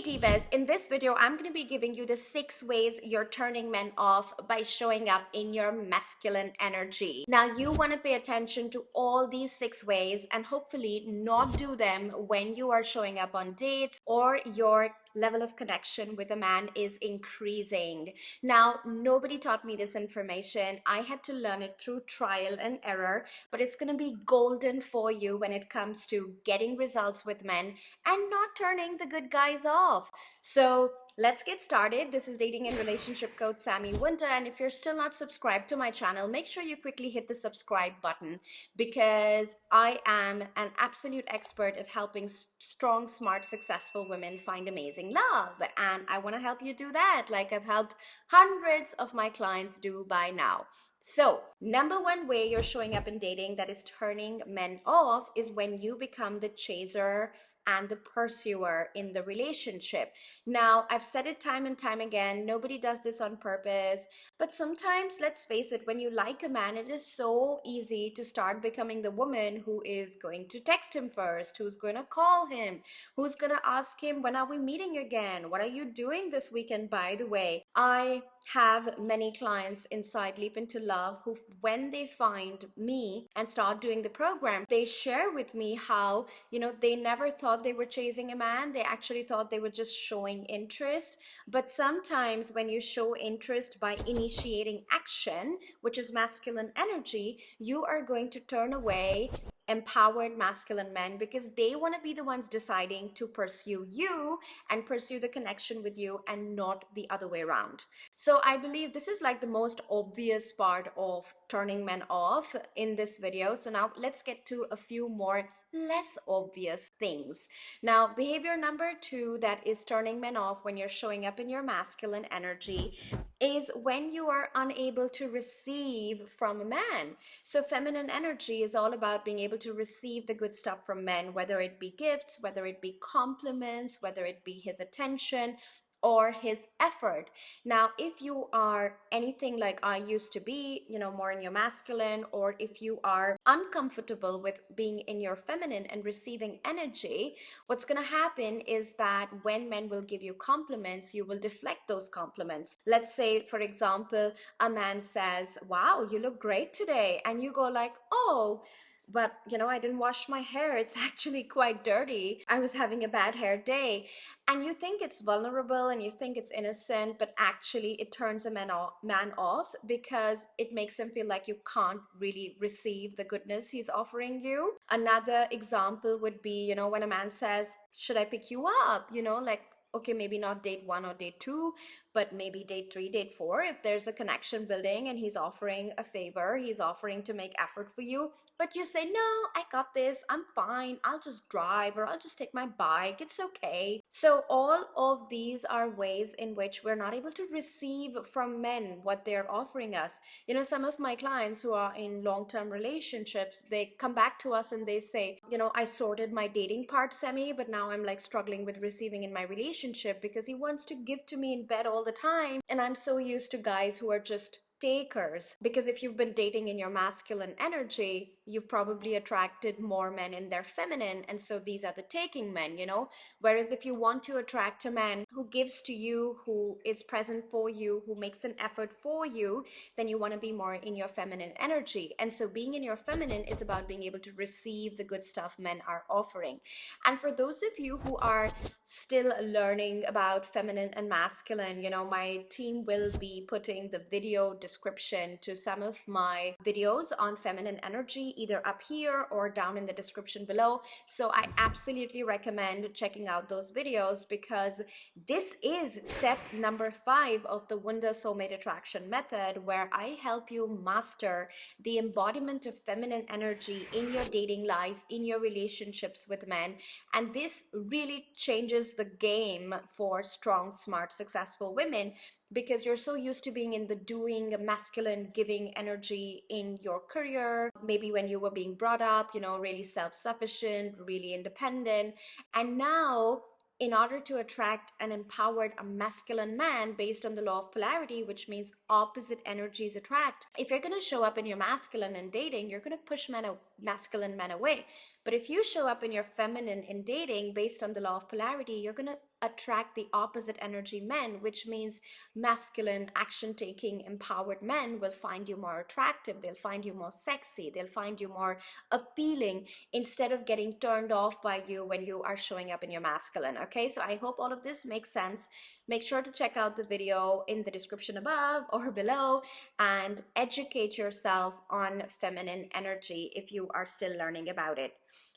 Divas, in this video, I'm going to be giving you the 6 ways you're turning men off by showing up in your masculine energy. Now, you want to pay attention to all these 6 ways and hopefully not do them when you are showing up on dates or your level of connection with a man is increasing. Now, nobody taught me this information. I had to learn it through trial and error, but it's going to be golden for you when it comes to getting results with men and not turning the good guys off. So let's get started. This is dating and relationship coach Sami Wunder, and if you're still not subscribed to my channel, make sure you quickly hit the subscribe button because I am an absolute expert at helping strong, smart, successful women find amazing love, and I want to help you do that like I've helped hundreds of my clients do by now. So, number one way you're showing up in dating that is turning men off is when you become the chaser and the pursuer in the relationship. Now, I've said it time and time again, nobody does this on purpose, but sometimes, let's face it, when you like a man, it is so easy to start becoming the woman who is going to text him first, who's going to call him, who's going to ask him, when are we meeting again? What are you doing this weekend, by the way? I have many clients inside Leap Into Love who, when they find me and start doing the program, they share with me how, they never thought they were chasing a man. They actually thought they were just showing interest. But sometimes when you show interest by initiating action, which is masculine energy, you are going to turn away empowered masculine men because they want to be the ones deciding to pursue you and pursue the connection with you and not the other way around. So I believe this is like the most obvious part of turning men off in this video. So now let's get to a few more less obvious things. Now, behavior number 2 that is turning men off when you're showing up in your masculine energy is when you are unable to receive from a man. So feminine energy is all about being able to receive the good stuff from men, whether it be gifts, whether it be compliments, whether it be his attention or his effort. Now, if you are anything like I used to be, more in your masculine, or if you are uncomfortable with being in your feminine and receiving energy, what's going to happen is that when men will give you compliments, you will deflect those compliments. Let's say, for example, a man says, "Wow, you look great today." And you go like, "Oh, but I didn't wash my hair. It's actually quite dirty. I was having a bad hair day." And you think it's vulnerable and you think it's innocent, but actually it turns a man off because it makes him feel like you can't really receive the goodness he's offering you. Another example would be, when a man says, "Should I pick you up?" Like, okay, maybe not date 1 or date 2, but maybe date 3, date 4. If there's a connection building and he's offering a favor, he's offering to make effort for you, but you say, "No, I got this. I'm fine. I'll just drive or I'll just take my bike. It's okay." So all of these are ways in which we're not able to receive from men what they're offering us. Some of my clients who are in long-term relationships, they come back to us and they say, "I sorted my dating part, Semi, but now I'm like struggling with receiving in my relationship because he wants to give to me in bed all the time. And I'm so used to guys who are just takers." Because if you've been dating in your masculine energy, you've probably attracted more men in their feminine, and so these are the taking men. Whereas if you want to attract a man who gives to you, who is present for you, who makes an effort for you, then you want to be more in your feminine energy. And so being in your feminine is about being able to receive the good stuff men are offering. And for those of you who are still learning about feminine and masculine, my team will be putting the video description to some of my videos on feminine energy either up here or down in the description below. So I absolutely recommend checking out those videos because this is step number 5 of the Wunder Soulmate Attraction method, where I help you master the embodiment of feminine energy in your dating life, in your relationships with men. And this really changes the game for strong, smart, successful women because you're so used to being in the doing, masculine, giving energy in your career, maybe when you were being brought up, really self-sufficient, really independent. And now, in order to attract an empowered, a masculine man based on the law of polarity, which means opposite energies attract, if you're going to show up in your masculine in dating, you're going to push masculine men away. But if you show up in your feminine in dating based on the law of polarity, you're going to attract the opposite energy men, which means masculine, action taking, empowered men will find you more attractive. They'll find you more sexy. They'll find you more appealing instead of getting turned off by you when you are showing up in your masculine. Okay, so I hope all of this makes sense. Make sure to check out the video in the description above or below and educate yourself on feminine energy if you are still learning about it.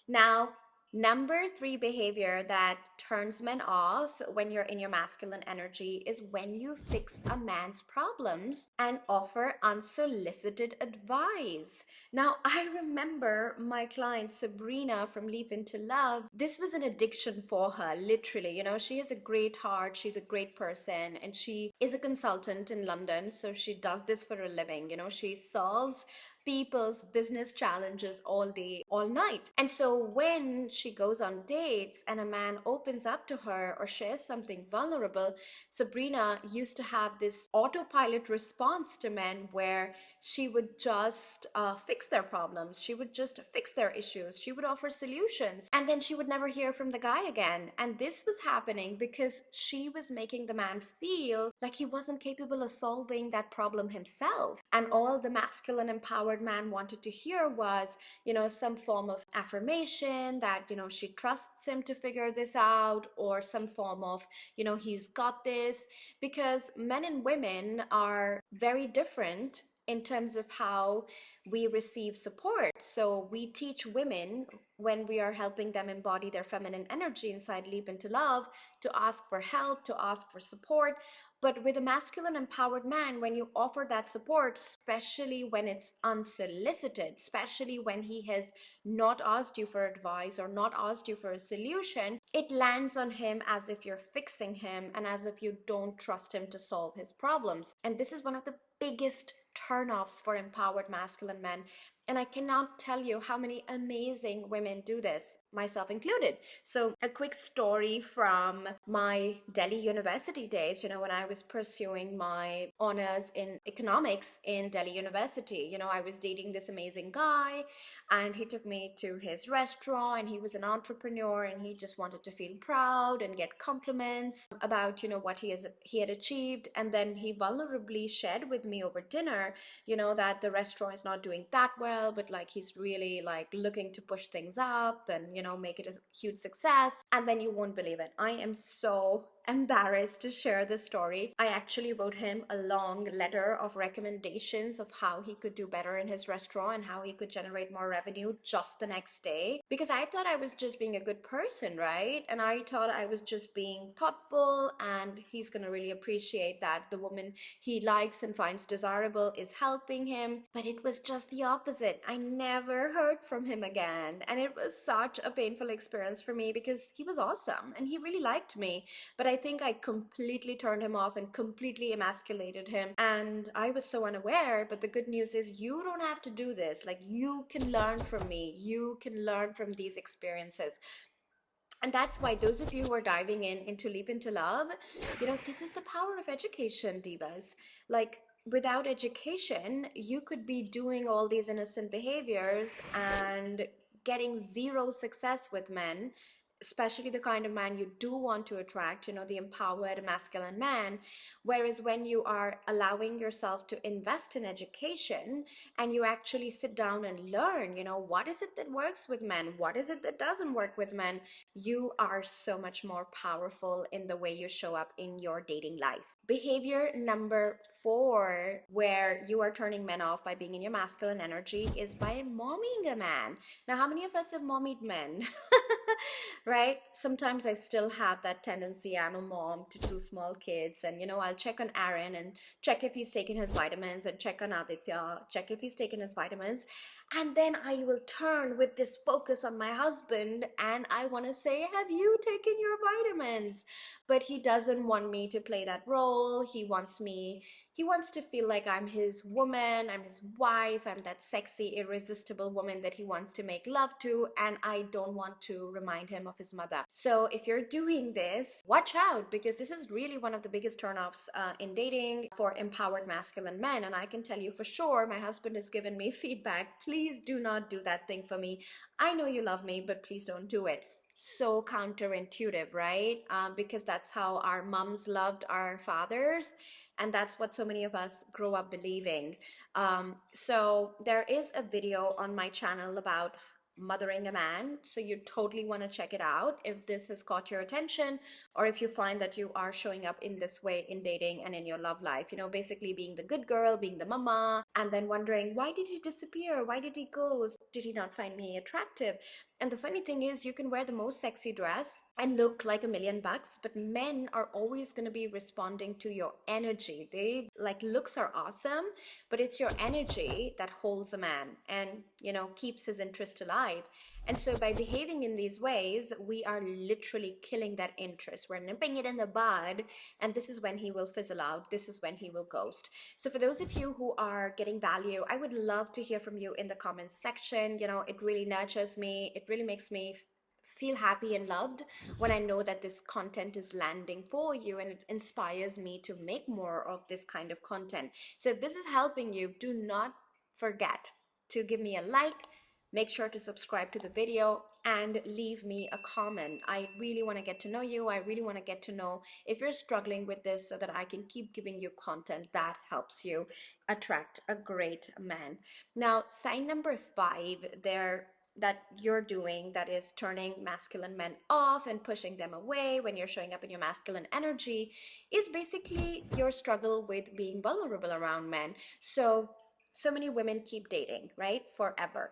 Now, number 3 behavior that turns men off when you're in your masculine energy is when you fix a man's problems and offer unsolicited advice. Now, I remember my client Sabrina from Leap Into Love. This was an addiction for her, literally. You know, she has a great heart, she's a great person, and she is a consultant in London. So she does this for a living. You know, she solves people's business challenges all day, all night. And so when she goes on dates and a man opens up to her or shares something vulnerable, Sabrina used to have this autopilot response to men where she would just fix their problems. She would just fix their issues. She would offer solutions. And then she would never hear from the guy again. And this was happening because she was making the man feel like he wasn't capable of solving that problem himself. And all the masculine empowered man wanted to hear was, you know, some form of affirmation that, you know, she trusts him to figure this out, or some form of, you know, he's got this. Because men and women are very different in terms of how we receive support. So we teach women, when we are helping them embody their feminine energy inside Leap Into Love, to ask for help, to ask for support. But with a masculine empowered man, when you offer that support, especially when it's unsolicited, especially when he has not asked you for advice or not asked you for a solution, it lands on him as if you're fixing him and as if you don't trust him to solve his problems. And this is one of the biggest turnoffs for empowered masculine men. And I cannot tell you how many amazing women do this, myself included. So a quick story from my Delhi University days, you know, when I was pursuing my honors in economics in Delhi University. You know, I was dating this amazing guy and he took me to his restaurant, and he was an entrepreneur and he just wanted to feel proud and get compliments about, you know, what he had achieved. And then he vulnerably shared with me over dinner, you know, that the restaurant is not doing that well, but like he's really like looking to push things up and, you know, make it a huge success. And then you won't believe it, I am so embarrassed to share this story. I actually wrote him a long letter of recommendations of how he could do better in his restaurant and how he could generate more revenue just the next day, because I thought I was just being a good person, right? And I thought I was just being thoughtful, and he's gonna really appreciate that the woman he likes and finds desirable is helping him. But it was just the opposite. I never heard from him again, and it was such a painful experience for me because he was awesome and he really liked me. But I think I completely turned him off and completely emasculated him, and I was so unaware. But the good news is, you don't have to do this. Like, you can learn from me, you can learn from these experiences. And that's why those of you who are diving into Leap Into Love, you know, this is the power of education, divas. Like, without education, you could be doing all these innocent behaviors and getting zero success with men, especially the kind of man you do want to attract, you know, the empowered masculine man. Whereas when you are allowing yourself to invest in education and you actually sit down and learn, you know, what is it that works with men, what is it that doesn't work with men, you are so much more powerful in the way you show up in your dating life. Behavior number 4, where you are turning men off by being in your masculine energy, is by momming a man. Now, how many of us have mommied men? Right? Sometimes I still have that tendency. I'm a mom to 2 small kids, and you know, I'll check on Aaron and check if he's taken his vitamins, and check on Aditya, check if he's taken his vitamins. And then I will turn with this focus on my husband and I want to say, have you taken your vitamins? But he doesn't want me to play that role. He wants to feel like I'm his woman, I'm his wife, I'm that sexy, irresistible woman that he wants to make love to, and I don't want to remind him of his mother. So if you're doing this, watch out, because this is really one of the biggest turnoffs in dating for empowered masculine men. And I can tell you for sure, my husband has given me feedback. Please do not do that thing for me. I know you love me, but please don't do it. so counterintuitive, right? Because that's how our moms loved our fathers, and that's what so many of us grow up believing. So there is a video on my channel about mothering a man, so you totally want to check it out if this has caught your attention, or if you find that you are showing up in this way in dating and in your love life, you know, basically being the good girl, being the mama, and then wondering, why did he disappear, why did he go, did he not find me attractive? And the funny thing is, you can wear the most sexy dress and look like $1,000,000, but men are always going to be responding to your energy. They like, looks are awesome, but it's your energy that holds a man and, you know, keeps his interest alive. And so by behaving in these ways, we are literally killing that interest. We're nipping it in the bud, and this is when he will fizzle out. This is when he will ghost. So for those of you who are getting value, I would love to hear from you in the comments section. You know, it really nurtures me. It really makes me feel happy and loved when I know that this content is landing for you, and it inspires me to make more of this kind of content. So if this is helping you, do not forget to give me a like, make sure to subscribe to the video, and leave me a comment. I really want to get to know you. I really want to get to know if you're struggling with this, so that I can keep giving you content that helps you attract a great man. Now, sign number 5 there that you're doing, that is turning masculine men off and pushing them away when you're showing up in your masculine energy, is basically your struggle with being vulnerable around men. So many women keep dating, right, forever,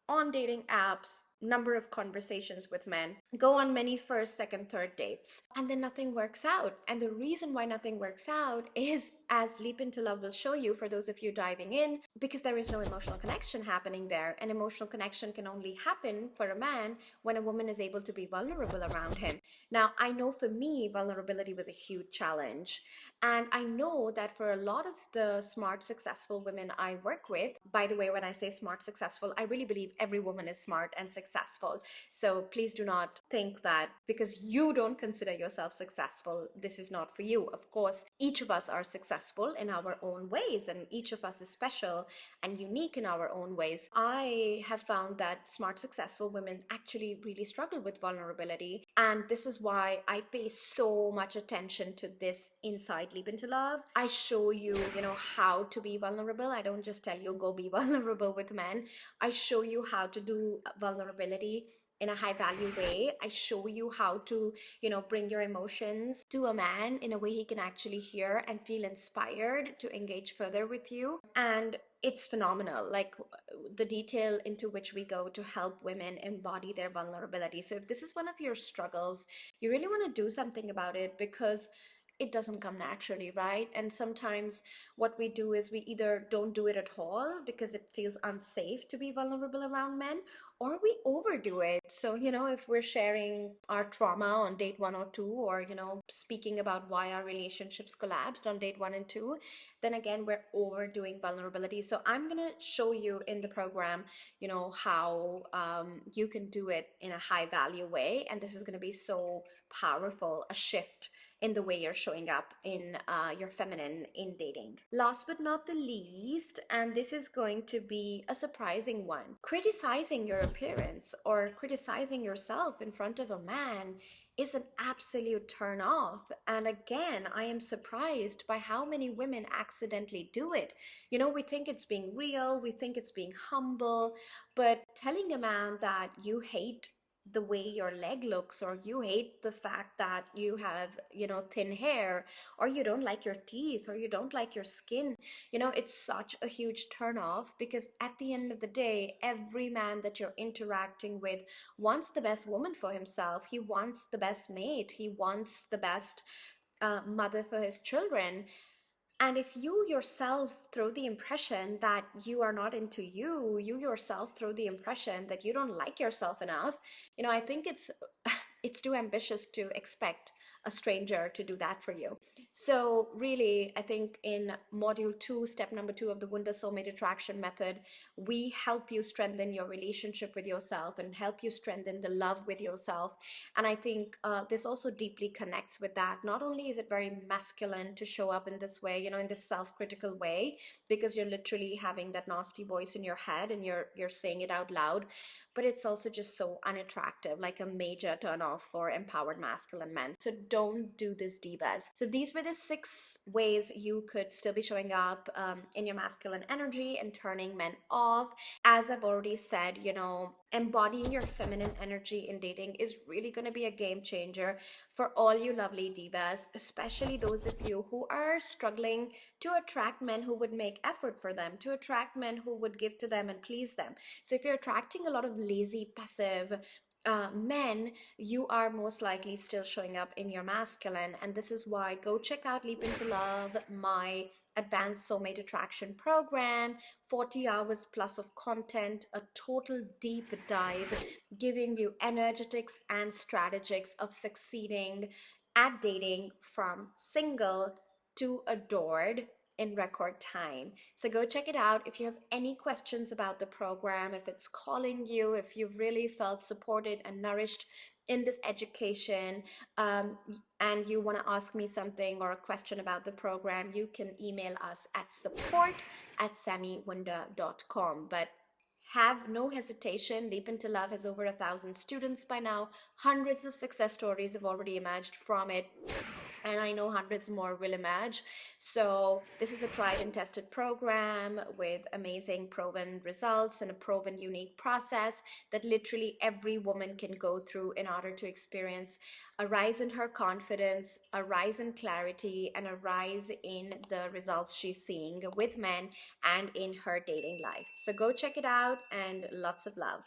on dating apps, number of conversations with men, go on many first, second, third dates, and then nothing works out. And the reason why nothing works out is, as Leap Into Love will show you for those of you diving in, because there is no emotional connection happening there. An emotional connection can only happen for a man when a woman is able to be vulnerable around him. Now, I know for me, vulnerability was a huge challenge. And I know that for a lot of the smart, successful women I work with, by the way, when I say smart, successful, I really believe every woman is smart and successful. So please do not think that because you don't consider yourself successful, this is not for you. Of course, each of us are successful in our own ways, and each of us is special and unique in our own ways. I have found that smart, successful women actually really struggle with vulnerability. And this is why I pay so much attention to this inside Leap Into Love. I show you, you know, how to be vulnerable. I don't just tell you go be vulnerable with men. I show you how to do vulnerability in a high value way. I show you how to, you know, bring your emotions to a man in a way he can actually hear and feel inspired to engage further with you. And it's phenomenal, like the detail into which we go to help women embody their vulnerability. So if this is one of your struggles, you really want to do something about it, because it doesn't come naturally, right? And sometimes what we do is we either don't do it at all because it feels unsafe to be vulnerable around men, or we overdo it. So, you know, if we're sharing our trauma on date 1 or 2, or, you know, speaking about why our relationships collapsed on date 1 and 2, then again, we're overdoing vulnerability. So I'm going to show you in the program, you know, how you can do it in a high value way. And this is going to be so powerful, a shift in the way you're showing up in your feminine in dating. Last but not the least, and this is going to be a surprising one, criticizing your appearance or criticizing yourself in front of a man is an absolute turn off. And again, I am surprised by how many women accidentally do it. You know, we think it's being real, we think it's being humble, but telling a man that you hate the way your leg looks, or you hate the fact that you have, you know, thin hair, or you don't like your teeth, or you don't like your skin, you know, it's such a huge turn off, because at the end of the day, every man that you're interacting with wants the best woman for himself. He wants the best mate. He wants the best mother for his children. And if you yourself throw the impression that you are not into you, you yourself throw the impression that you don't like yourself enough, you know, I think it's it's too ambitious to expect a stranger to do that for you. So really, I think in module 2, step number 2 of the Wunder Soulmate Attraction method, we help you strengthen your relationship with yourself and help you strengthen the love with yourself. And I think this also deeply connects with that. Not only is it very masculine to show up in this way, you know, in this self-critical way, because you're literally having that nasty voice in your head and you're saying it out loud, but it's also just so unattractive, like a major turn off for empowered masculine men. So don't do this, divas. So these were the 6 ways you could still be showing up in your masculine energy and turning men off. As I've already said, you know, embodying your feminine energy in dating is really going to be a game changer for all you lovely divas, especially those of you who are struggling to attract men who would make effort for them, to attract men who would give to them and please them. So if you're attracting a lot of lazy, passive men, you are most likely still showing up in your masculine. And this is why go check out Leap Into Love, my advanced soulmate attraction program, 40 hours plus of content, a total deep dive, giving you energetics and strategics of succeeding at dating from single to adored in record time. So go check it out. If you have any questions about the program, if it's calling you, if you've really felt supported and nourished in this education, and you want to ask me something or a question about the program, you can email us at support@samiwunder.com. But have no hesitation. Leap Into Love has over 1,000 students by now. Hundreds of success stories have already emerged from it, and I know hundreds more will emerge. So this is a tried and tested program with amazing proven results and a proven unique process that literally every woman can go through in order to experience a rise in her confidence, a rise in clarity, and a rise in the results she's seeing with men and in her dating life. So go check it out, and lots of love.